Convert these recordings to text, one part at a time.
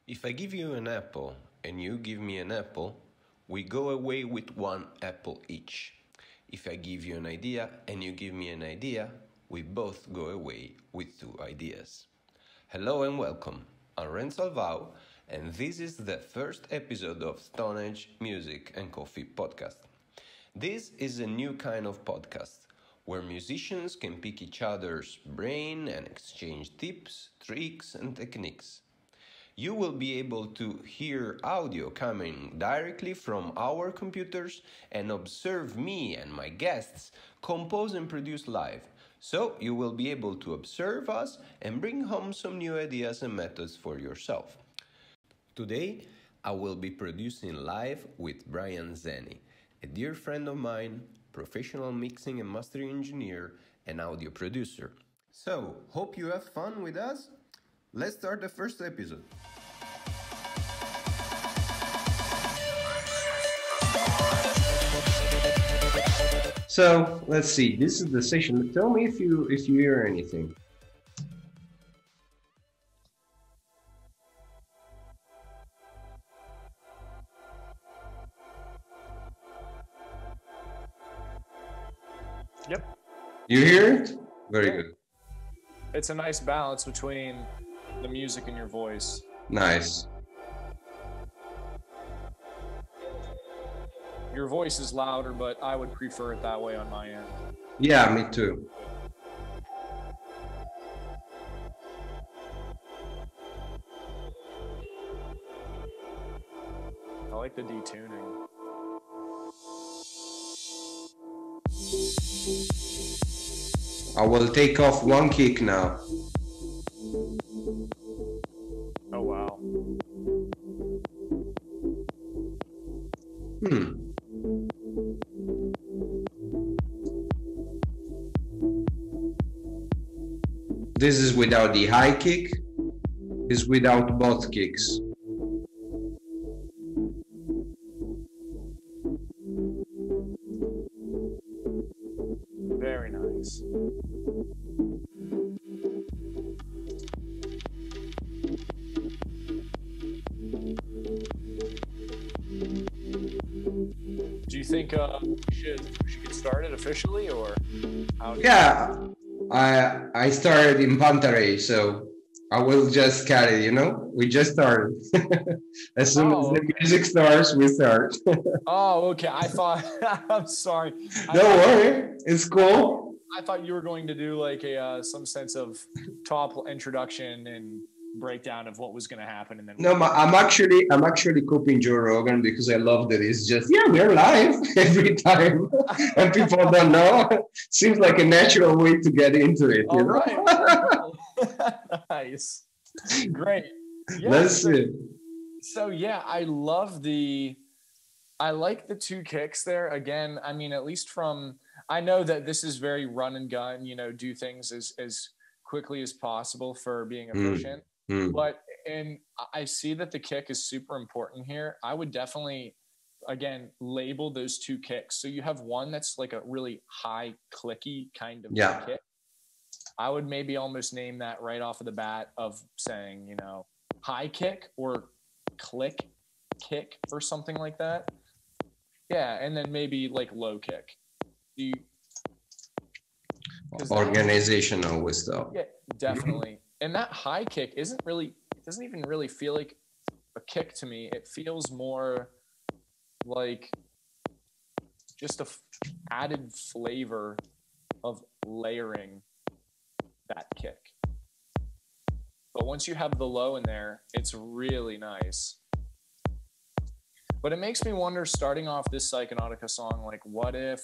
If I give you an apple and you give me an apple, we go away with one apple each. If I give you an idea and you give me an idea, we both go away with two ideas. Hello and welcome. I'm Renzo Alvau, and this is the first episode of StondHedge Music and Coffee podcast. This is a new kind of podcast where musicians can pick each other's brain and exchange tips, tricks, and techniques. You will be able to hear audio coming directly from our computers and observe me and my guests compose and produce live. So you will be able to observe us and bring home some new ideas and methods for yourself. Today, I will be producing live with Brian Zani, a dear friend of mine, professional mixing and mastering engineer and audio producer. So, hope you have fun with us. Let's start the first episode. So let's see. This is the session. Tell me if you hear anything. Yep. You hear it? Very Yeah. good. It's a nice balance between the music and your voice. Nice. Your voice is louder, but I would prefer it that way on my end. Yeah, me too. I like the detuning. I will take off one kick now. Oh, wow. This is without the high kick. This is without both kicks. Very nice. Do you think we should get started officially, or how? Yeah, I started in Pantarei, so I will just carry, we just started. As soon as the music starts, we start. Oh, okay. I thought. I'm sorry. Don't worry, it's cool. I thought you were going to do like a some sense of top introduction and breakdown of what was going to happen, and then. No, I'm actually copying Joe Rogan because I love that it's just we're live every time, and people don't know. Seems like a natural way to get into it. All right. Nice. Great. Yeah, That's it. So yeah, I like the two kicks there. Again, I mean, at least I know that this is very run and gun, do things as quickly as possible for being efficient. But, and I see that the kick is super important here. I would definitely, again, label those two kicks. So you have one that's like a really high clicky kind of kick. I would maybe almost name that right off of the bat of saying, high kick or click kick or something like that. Yeah. And then maybe like low kick. Organizational with stuff. Yeah, definitely. And that high kick doesn't even really feel like a kick to me. It feels more like just added flavor of layering that kick. But once you have the low in there, it's really nice. But it makes me wonder, starting off this Psychonautica song, like what if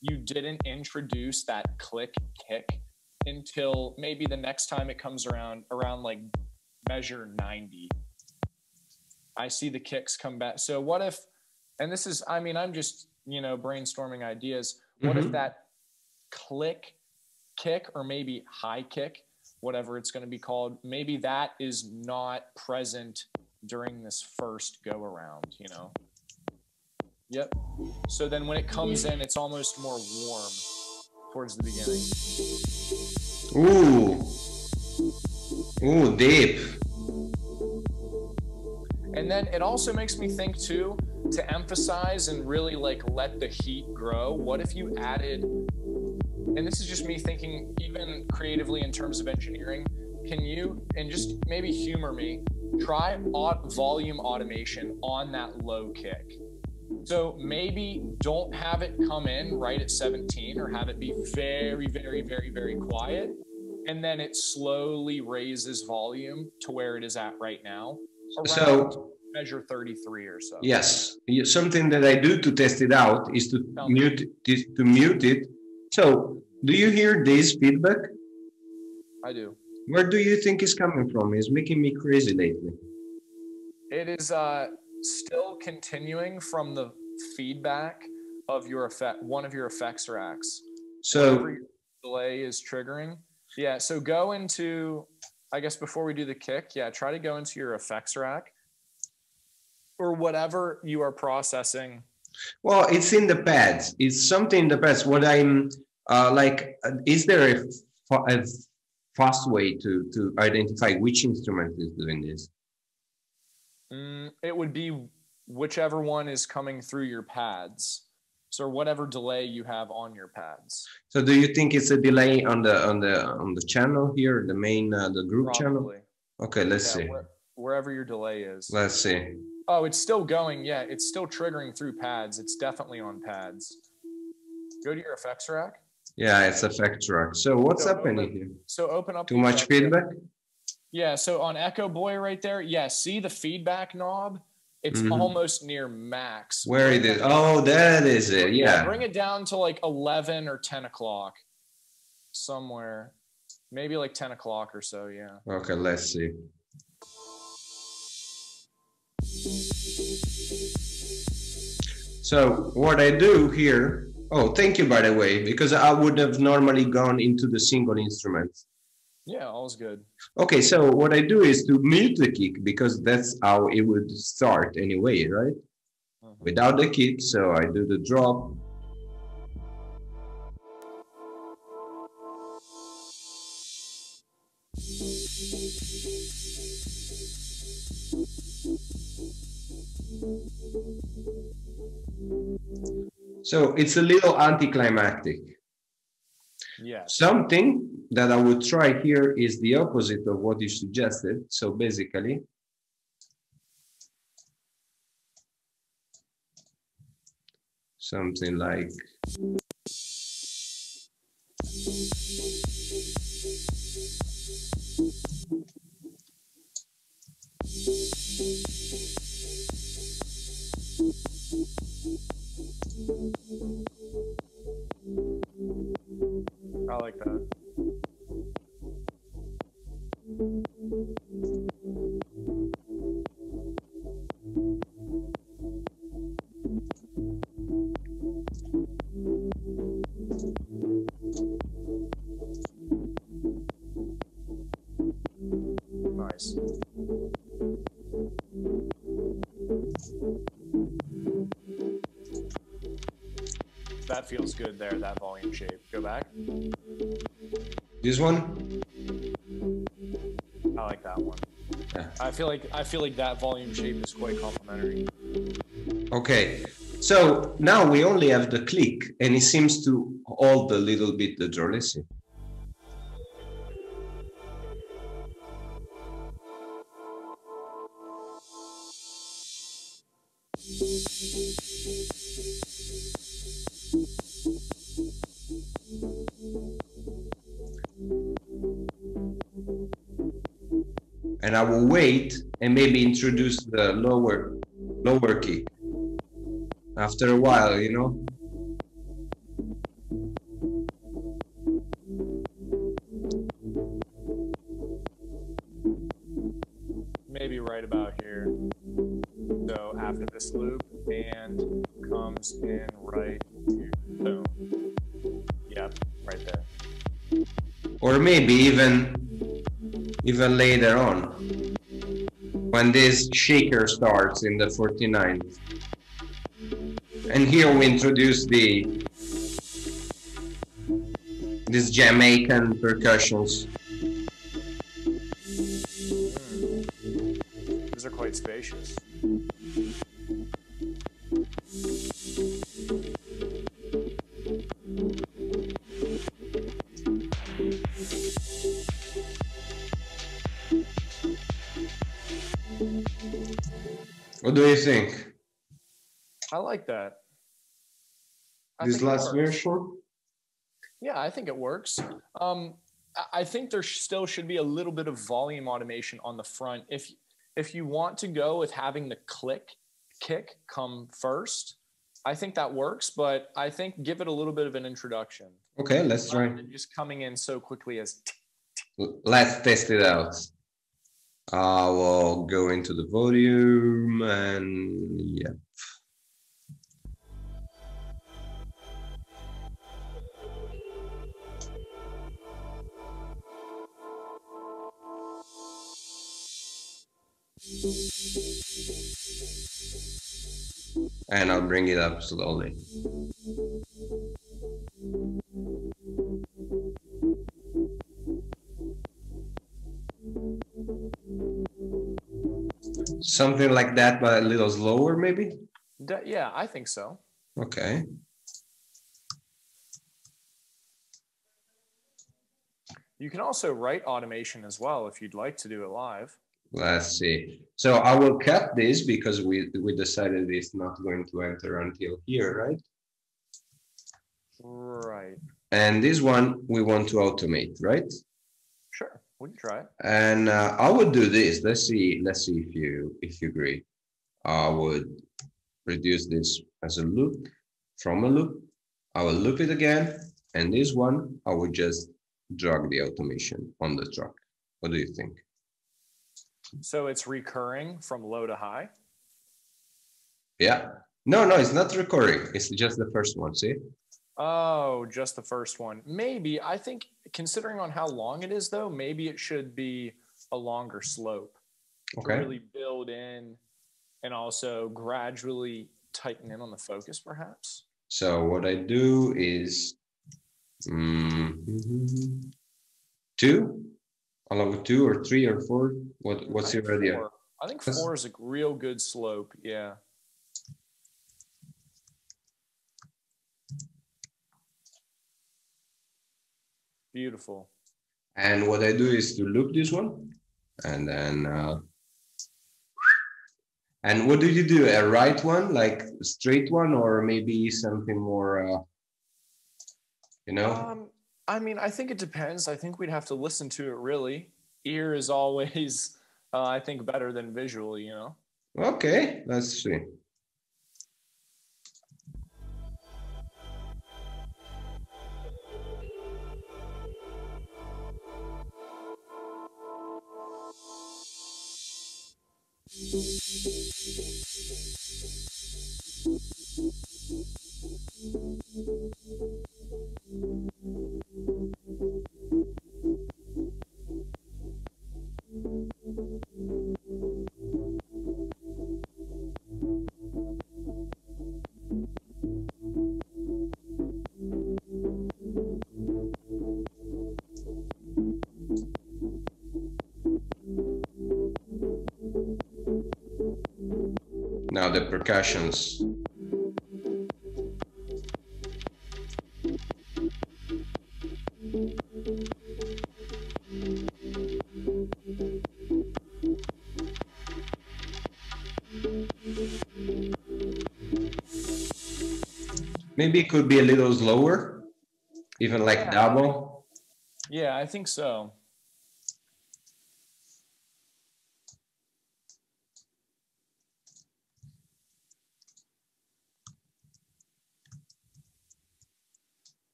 you didn't introduce that click kick until maybe the next time it comes around like measure 90. I see the kicks come back. So what if, and this is, I mean, I'm just, brainstorming ideas. What if that click kick or maybe high kick, whatever it's going to be called, maybe that is not present during this first go around, Yep. So then when it comes in, it's almost more warm towards the beginning. Ooh, deep. And then it also makes me think too, to emphasize and really like let the heat grow. What if you added, and this is just me thinking even creatively in terms of engineering, can you, and just maybe humor me, try volume automation on that low kick. So maybe don't have it come in right at 17 or have it be very, very, very, very quiet. And then it slowly raises volume to where it is at right now. So measure 33 or so. Yes, something that I do to test it out is to mute it. So do you hear this feedback? I do. Where do you think it's coming from? It's making me crazy lately. It is still continuing from the feedback of your effect, one of your effects racks. So whatever your delay is triggering. Yeah, so go into, I guess before we do the kick, yeah, try to go into your effects rack or whatever you are processing. Well, it's in the pads. It's something in the pads. What I'm is there a fast way to identify which instrument is doing this? It would be whichever one is coming through your pads. So whatever delay you have on your pads. So do you think it's a delay on the channel here, the main the group channel? Okay, let's see. Wherever your delay is. Let's see. Oh, it's still going. Yeah, it's still triggering through pads. It's definitely on pads. Go to your effects rack. Yeah, it's effects rack. So what's happening here? So open up. Too much feedback? Yeah, so on Echo Boy right there, yeah, see the feedback knob? It's almost near max. Where it is? Oh, that is it. Yeah. Bring it down to like 11 or 10 o'clock somewhere. Maybe like 10 o'clock or so, yeah. Okay, let's see. So what I do here, oh, thank you, by the way, because I would have normally gone into the single instrument. Yeah, all's good. Okay, so what I do is to mute the kick because that's how it would start anyway, right? Without the kick, so I do the drop. So it's a little anticlimactic. Yeah. Something that I would try here is the opposite of what you suggested. So basically, something like I like that. Nice. That feels good there, that volume shape. Go back. this one. I like that one. Yeah. I feel like that volume shape is quite complimentary. Okay, so now we only have the click, and it seems to hold a little bit the draw. Let's see. And I will wait and maybe introduce the lower kick after a while, you know. Maybe right about here. So after this loop and comes in right here. Boom. Yep, right there. Or maybe even later on, when this shaker starts in the 49. And here we introduce these Jamaican percussions. These are quite quite spacious. What do you think? I like that. This last version? Yeah, I think it works. I think there still should be a little bit of volume automation on the front. If you want to go with having the kick come first, I think that works, but I think give it a little bit of an introduction. Okay, let's try. Just coming in so quickly as. Let's test it out. I will go into the volume and yeah. And I'll bring it up slowly. Something like that, but a little slower, maybe? Yeah, I think so. Okay. You can also write automation as well if you'd like to do it live. Let's see. So I will cut this because we decided it's not going to enter until here, right? Right. And this one we want to automate, right? Sure, we can try it. And I would do this. Let's see if you agree. I would reduce this as a loop from a loop. I will loop it again, and this one I would just drag the automation on the track. What do you think? So it's recurring from low to high? Yeah. No, it's not recurring. It's just the first one, see? Oh, just the first one. Maybe. I think considering on how long it is, though, maybe it should be a longer slope. Okay. To really build in and also gradually tighten in on the focus, perhaps. So what I do is 2, along with 2 or 3 or 4. What's your idea? I think 4 is a real good slope. Yeah. Beautiful. And what I do is to loop this one, and then and what do you do? A right one, like a straight one, or maybe something more, you know? I mean, I think it depends. I think we'd have to listen to it really. Ear is always, I think, better than visual, you know? Okay, let's see. Now the percussions. Maybe it could be a little slower, even like double. Yeah, I think so.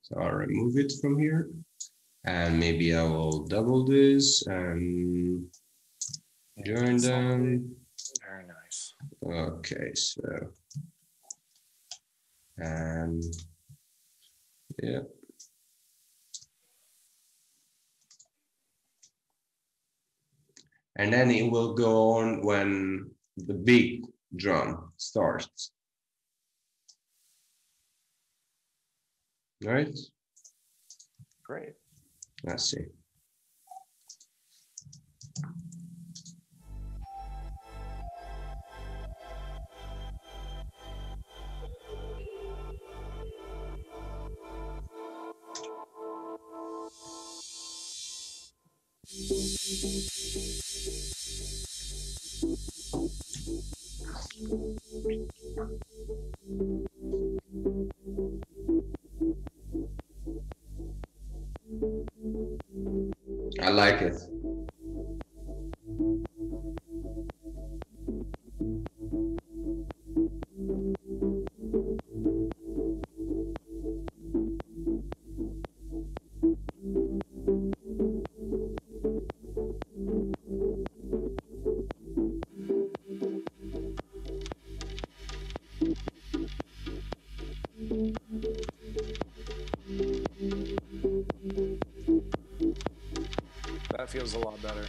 So I'll remove it from here, and maybe I will double this and join them. Very nice. Okay, so and yeah. And then it will go on when the big drum starts. All right. Great. Let's see. I like it. That feels a lot better.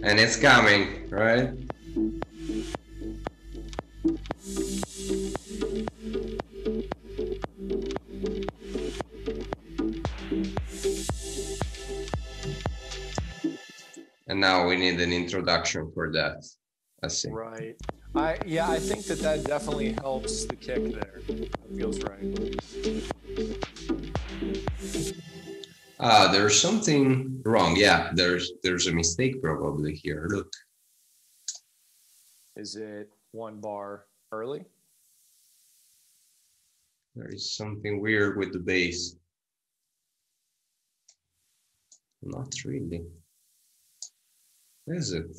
And it's coming, right? And now we need an introduction for that. I see. Right. I think that definitely helps the kick there. That feels right. There's something wrong. Yeah, there's a mistake probably here. Look. Is it 1 bar early? There is something weird with the bass. Not really. Is it?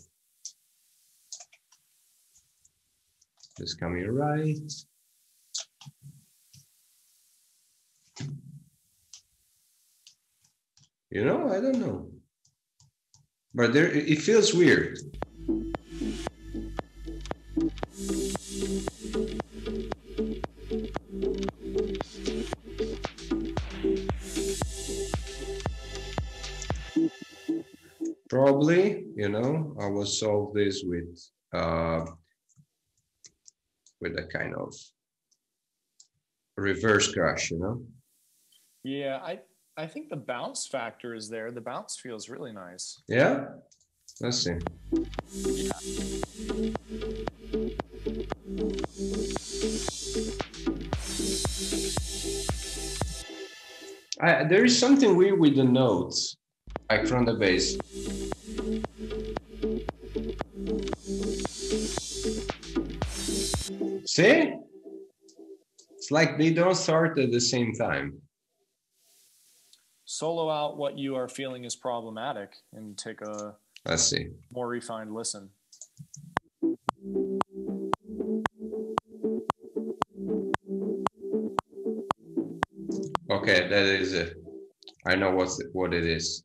It's coming right. You know, I don't know. But there, it feels weird. Probably, you know, I will solve this with a kind of reverse crash, you know? Yeah, I think the bounce factor is there. The bounce feels really nice. Yeah? Let's see. There is something weird with the notes, like from the bass. See? It's like they don't start at the same time. Solo out what you are feeling is problematic and take a Let's see. more refined listen. Okay, that is it. I know what it is.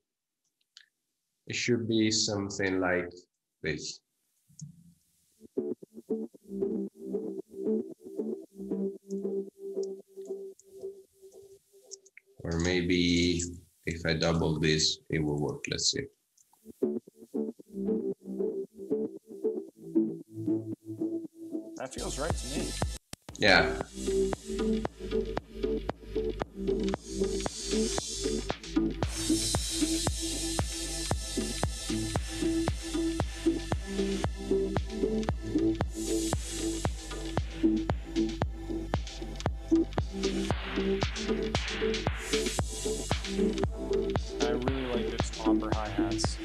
It should be something like this. Or maybe if I double this, it will work. Let's see. That feels right to me. Yeah. I really like those topper hi-hats.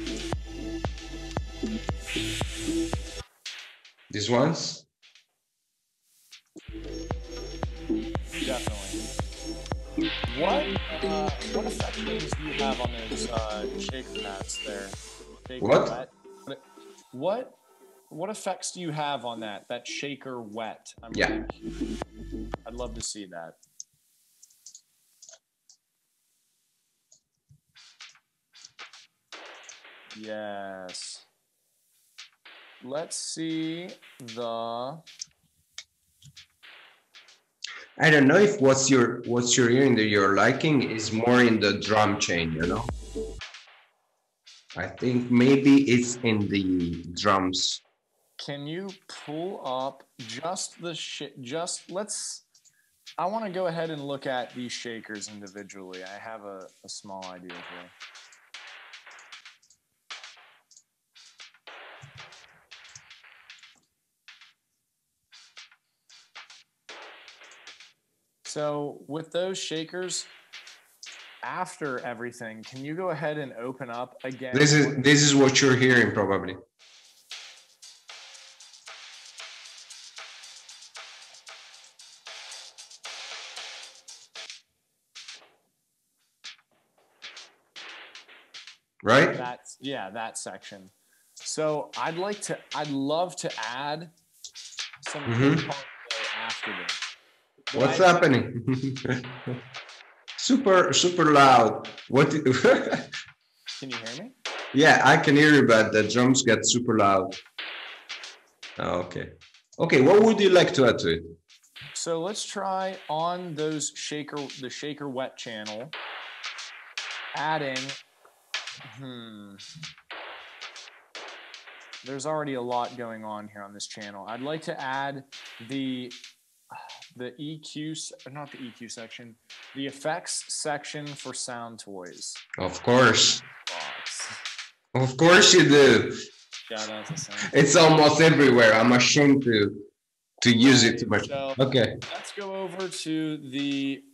These ones? Definitely. What effects do you have on those shaker pads there? Shaker What? Wet? What effects do you have on that shaker wet? Yeah. I'd love to see that. Yes. Let's see the. I don't know if what's you're hearing that you're liking is more in the drum chain, you know? I think maybe it's in the drums. Can you pull up just the I want to go ahead and look at these shakers individually. I have a small idea here. So with those shakers, after everything, can you go ahead and open up again? This is what you're hearing probably. Right? That section. So I'd love to add some ping pong play after this. What's happening? super loud. What? Can you hear me? Yeah, I can hear you, but the drums get super loud. Oh, okay. Okay, what would you like to add to it? So let's try on the shaker wet channel, adding. There's already a lot going on here on this channel. I'd like to add the EQ, not the EQ section, the effects section for sound toys. Of course. Of course you do. Shout out to sound. It's almost everywhere. I'm ashamed to use it too much. So okay. Let's go over to the.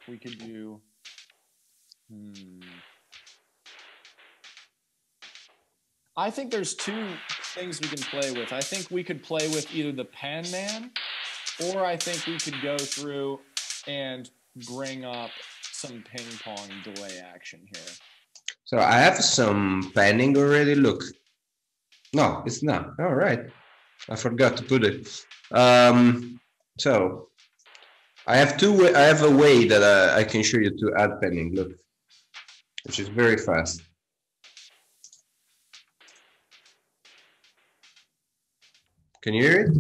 We could do. I think there's two things we can play with. I think we could play with either the Pan Man, or I think we could go through and bring up some ping pong delay action here. So I have some panning already. Look. No, it's not. All right. I forgot to put it. So I have a way that I can show you to add panning. Look, which is very fast. Can you hear it?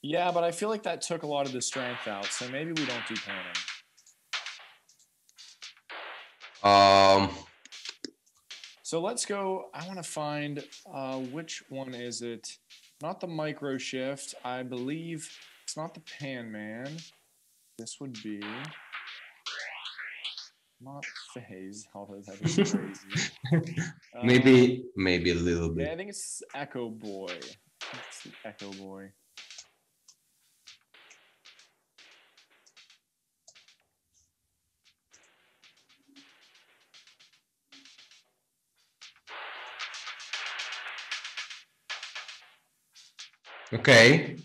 Yeah, but I feel like that took a lot of the strength out, so maybe we don't do panning. So let's go. I want to find which one is it? Not the micro shift. I believe it's not the Pan Man. This would be not phase, although that is crazy. maybe a little bit. Yeah, I think it's Echo Boy. It's the Echo Boy. Okay.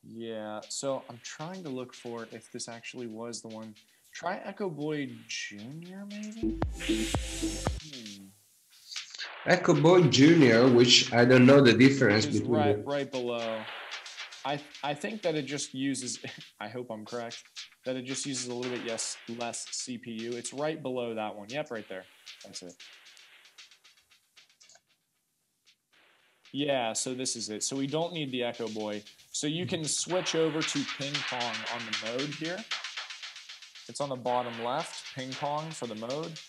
Yeah, so I'm trying to look for if this actually was the one. Try Echo Boy Jr. maybe? Echo Boy Jr., which I don't know the difference between. Right below. I think that it just uses, I hope I'm correct, that it just uses a little bit less CPU. It's right below that one. Yep, right there. That's it. Yeah, so this is it. So we don't need the Echo Boy. So you can switch over to ping pong on the mode here. It's on the bottom left, ping pong for the mode.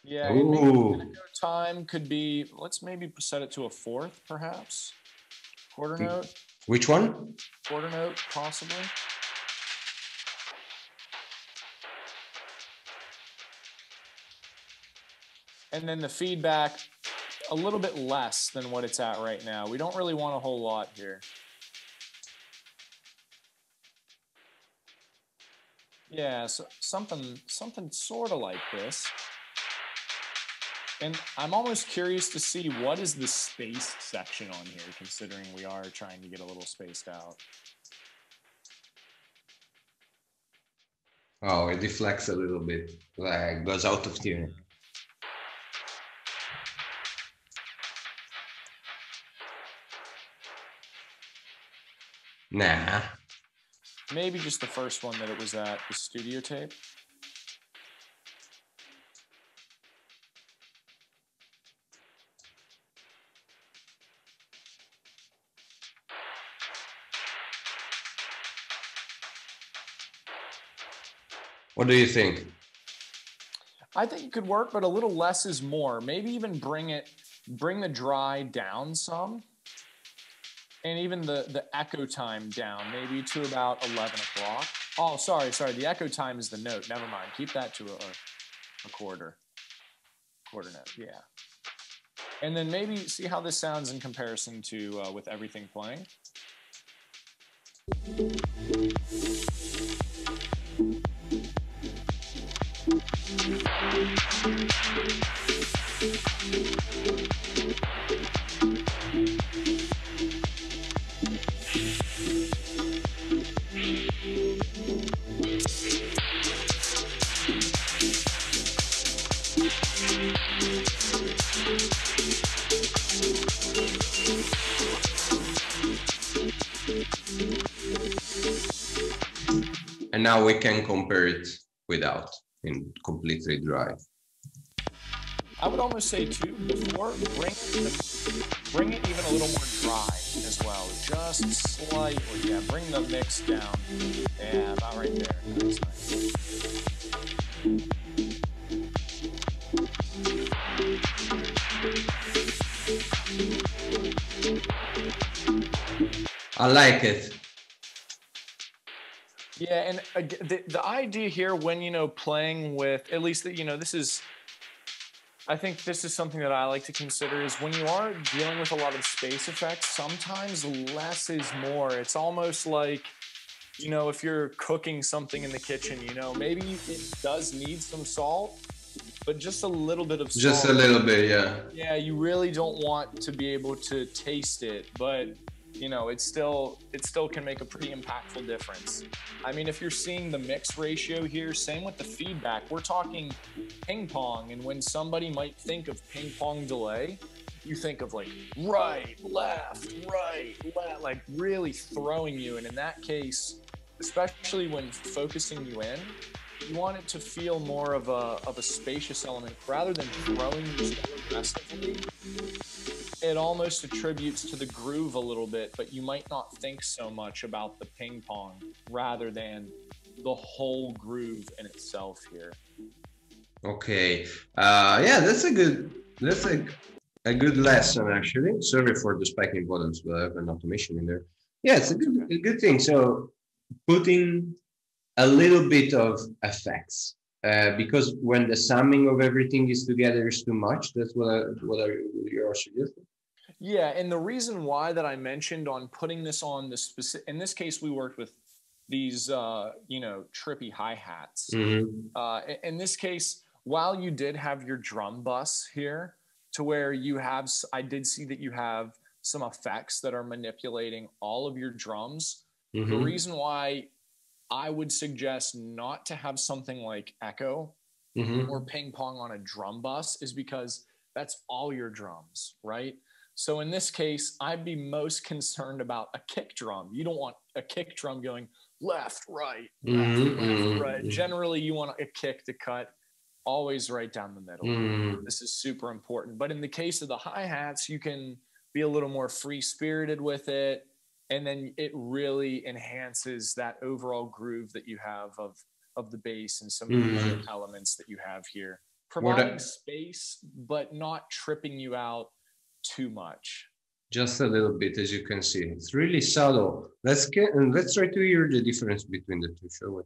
Yeah, and maybe echo time could be, let's maybe set it to a fourth, perhaps. Quarter note. Which one? Quarter note, possibly. And then the feedback, a little bit less than what it's at right now. We don't really want a whole lot here. Yeah, so something sort of like this. And I'm almost curious to see what is the space section on here, considering we are trying to get a little spaced out. Oh, it deflects a little bit, like goes out of tune. Nah. Maybe just the first one that it was at, the studio tape. What do you think? I think it could work, but a little less is more. Maybe even bring the dry down some. And even the echo time down, maybe to about 11 o'clock. Oh, sorry. The echo time is the note. Never mind. Keep that to a quarter note, yeah. And then maybe see how this sounds in comparison to with everything playing. And now we can compare it without, in completely dry. I would almost say too, before, bring it even a little more dry as well. Just slightly, yeah, bring the mix down. Yeah, about right there. That's nice. I like it. Yeah, and the idea here when, you know, playing with, at least, you know, this is, I think this is something that I like to consider is when you are dealing with a lot of space effects, sometimes less is more. It's almost like, you know, if you're cooking something in the kitchen, you know, maybe it does need some salt, but just a little bit of salt. Just a little bit, yeah. Yeah, you really don't want to be able to taste it, but you know, it still can make a pretty impactful difference. I mean, if you're seeing the mix ratio here, same with the feedback. We're talking ping pong, and when somebody might think of ping pong delay, you think of like right, left, like really throwing you. And in that case, especially when focusing you in, you want it to feel more of a spacious element rather than throwing you so aggressively. It almost attributes to the groove a little bit, but you might not think so much about the ping pong rather than the whole groove in itself here. Okay. Yeah, that's a good lesson actually. Sorry for the spiking buttons, but I have an automation in there. Yeah, it's a good thing. So putting a little bit of effects. Because when the summing of everything is together is too much, that's what you're suggesting. Yeah, and the reason why that I mentioned on putting this on the specific, in this case, we worked with these, you know, trippy hi-hats. Mm-hmm. In this case, while you did have your drum bus here, to where you have, I did see that you have some effects that are manipulating all of your drums. Mm-hmm. The reason why I would suggest not to have something like echo mm-hmm. or ping pong on a drum bus is because that's all your drums, right? So in this case, I'd be most concerned about a kick drum. You don't want a kick drum going left, right, left, mm-hmm. left, right. Generally, you want a kick to cut always right down the middle. Mm-hmm. This is super important. But in the case of the hi-hats, you can be a little more free-spirited with it. And then it really enhances that overall groove that you have of the bass and some of the elements that you have here. Providing space, but not tripping you out too much. Just a little bit, as you can see. It's really subtle. Let's try to hear the difference between the two, shall we?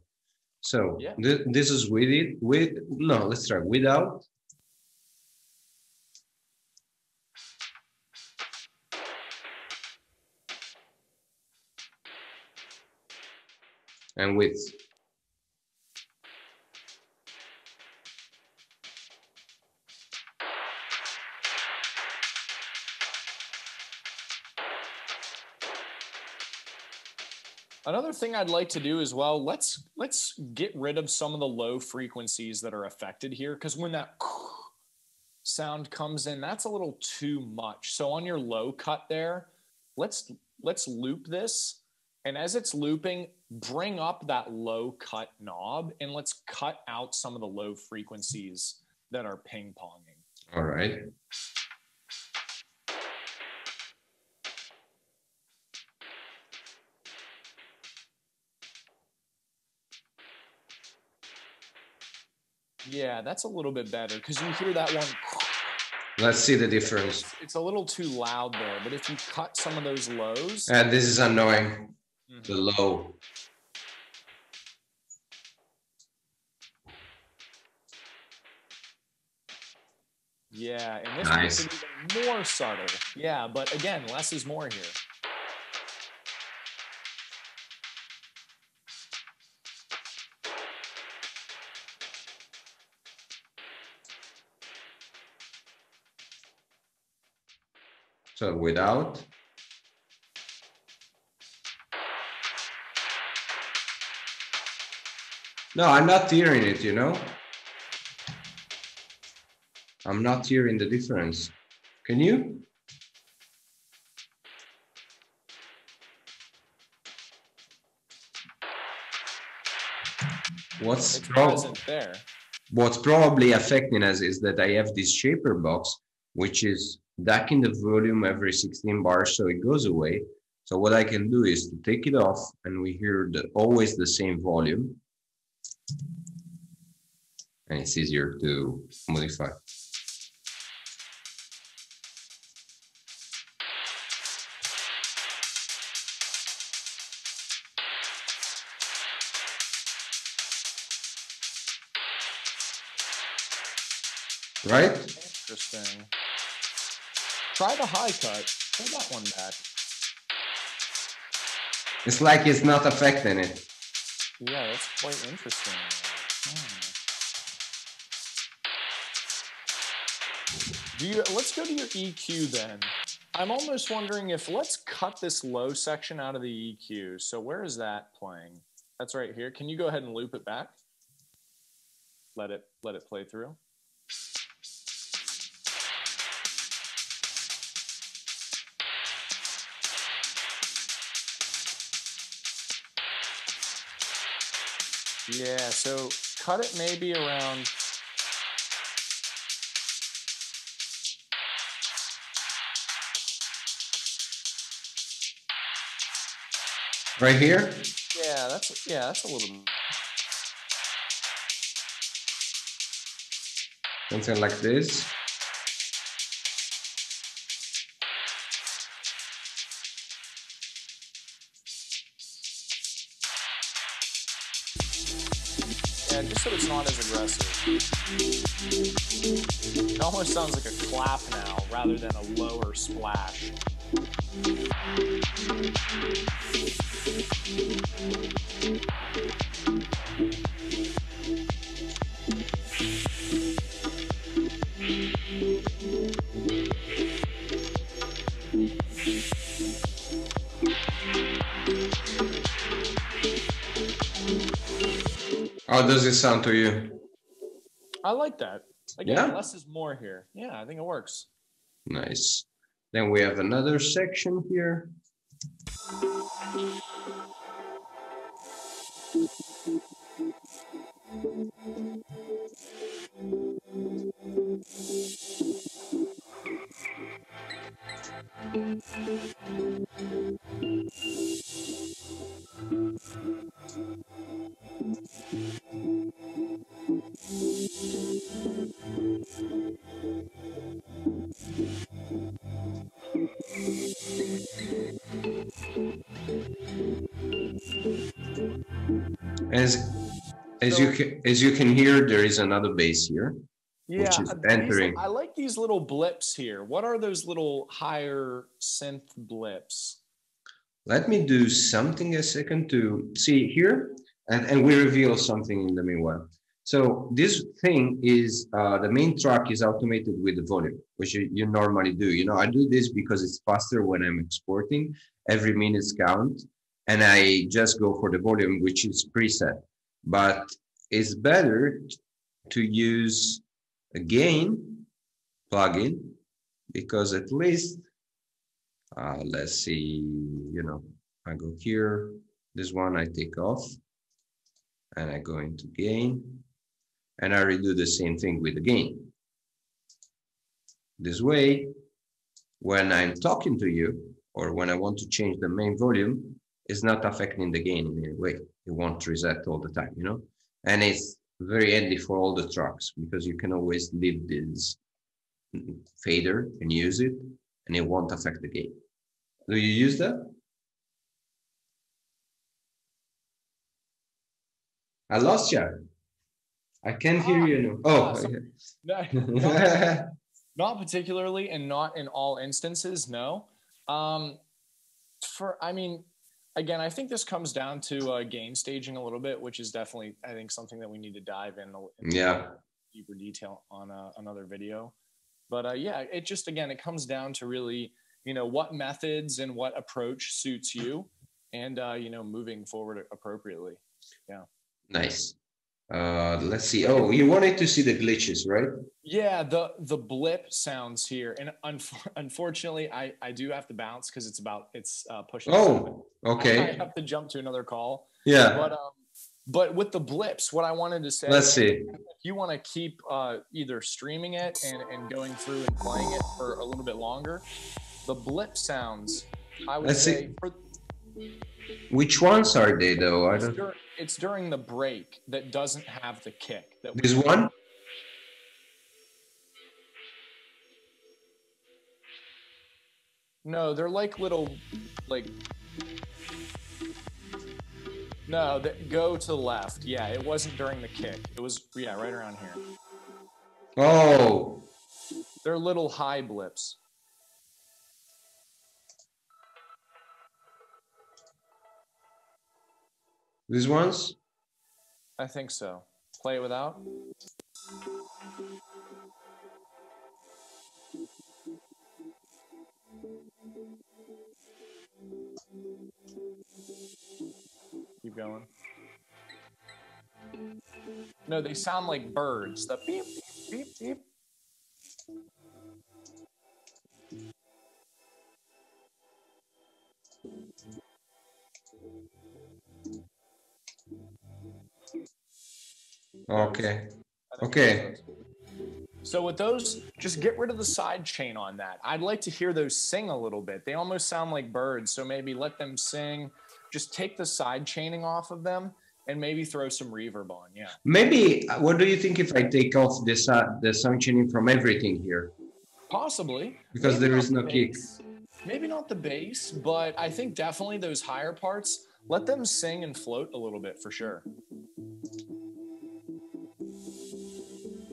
So yeah. This is with it. Let's try without. And with. Another thing I'd like to do as well, let's get rid of some of the low frequencies that are affected here, because when that sound comes in, that's a little too much. So on your low cut there, let's loop this, and as it's looping, bring up that low cut knob, and let's cut out some of the low frequencies that are ping-ponging. All right. Yeah, that's a little bit better because you hear that one. Let's see the difference. It's a little too loud there, but if you cut some of those lows. This is annoying. Mm-hmm. The low. Yeah, and this Nice. makes it even more subtle. Yeah, but again, less is more here. So without. No, I'm not hearing it, you know? I'm not hearing the difference. Can you? It's present there. What's probably affecting us is that I have this shaper box, which is ducking the volume every 16 bars, so it goes away. So what I can do is to take it off, and we hear always the same volume. And it's easier to modify. Right? Interesting. Try the high cut. Pull that one back. It's like it's not affecting it. Yeah, that's quite interesting. Let's go to your EQ then. I'm almost wondering if let's cut this low section out of the EQ. So where is that playing? That's right here. Can you go ahead and loop it back? Let it play through. Yeah, so cut it maybe around. Right here? Yeah, that's a little bit. Something like this. Yeah, just so it's not as aggressive. It almost sounds like a clap now rather than a lower splash. How does it sound to you? I like that. Again, Yeah? less is more here. Yeah, I think it works. Nice. Then we have another section here. As you can hear, there is another bass here, which is entering. I like these little blips here. What are those little higher synth blips? Let me do something a second to see here, and we reveal something in the meanwhile. So this thing is, the main track is automated with the volume, which you normally do. You know, I do this because it's faster when I'm exporting. Every minute's count, and I just go for the volume, which is preset. But it's better to use a gain plugin, because at least, let's see, you know, I go here, this one I take off, and I go into gain, and I redo the same thing with the gain. This way, when I'm talking to you, or when I want to change the main volume, it's not affecting the gain in any way. It won't reset all the time, you know? And it's very handy for all the tracks, because you can always leave this fader and use it, and it won't affect the gain. Do you use that? I lost you. I can't hear you now. Oh, awesome. Not particularly, and not in all instances, no. I mean, again, I think this comes down to gain staging a little bit, which is definitely, I think, something that we need to dive in deeper detail on another video. But yeah, it just, again, it comes down to really, you know, what methods and what approach suits you, and you know, moving forward appropriately. Yeah. Nice. Let's see. Oh, you wanted to see the glitches, right? Yeah, the blip sounds here, and unfortunately, I do have to bounce because it's pushing. Oh, 7. okay. I have to jump to another call. Yeah. But with the blips, what I wanted to say. Let's see. If you want to keep either streaming it and going through and playing it for a little bit longer, the blip sounds, I would say. Which ones are they though? I don't. It's during the break that doesn't have the kick. This one? No, they're like little, like. No, that go to the left. Yeah, it wasn't during the kick. It was, yeah, right around here. Oh. They're little high blips. These ones? I think so. Play it without. Keep going. No, they sound like birds. The beep, beep, beep, beep. Okay. Okay. So with those, just get rid of the side chain on that. I'd like to hear those sing a little bit. They almost sound like birds, so maybe let them sing. Just take the side chaining off of them and maybe throw some reverb on. Yeah. Maybe, what do you think if I take off the sound chaining from everything here? Possibly. Because there is no kick. Maybe not the bass, but I think definitely those higher parts, let them sing and float a little bit for sure.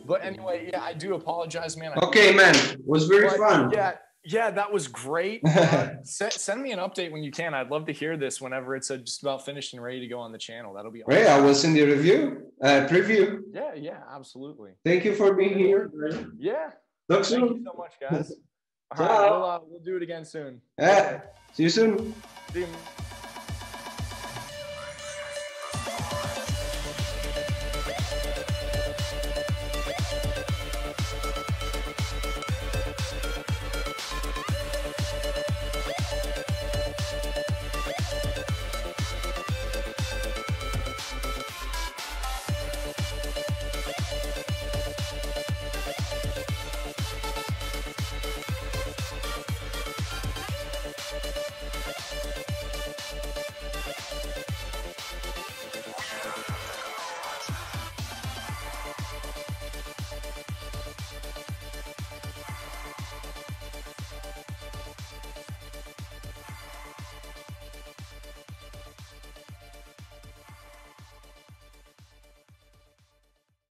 But anyway, yeah, I do apologize, man. Okay, man. It was very fun. Yeah, that was great. Send me an update when you can. I'd love to hear this whenever it's just about finished and ready to go on the channel. That'll be awesome. Right, I will send you a preview. Yeah, absolutely. Thank you for being here. Yeah. Talk soon. Thank you so much, guys. All right, we'll do it again soon. See you soon. See you.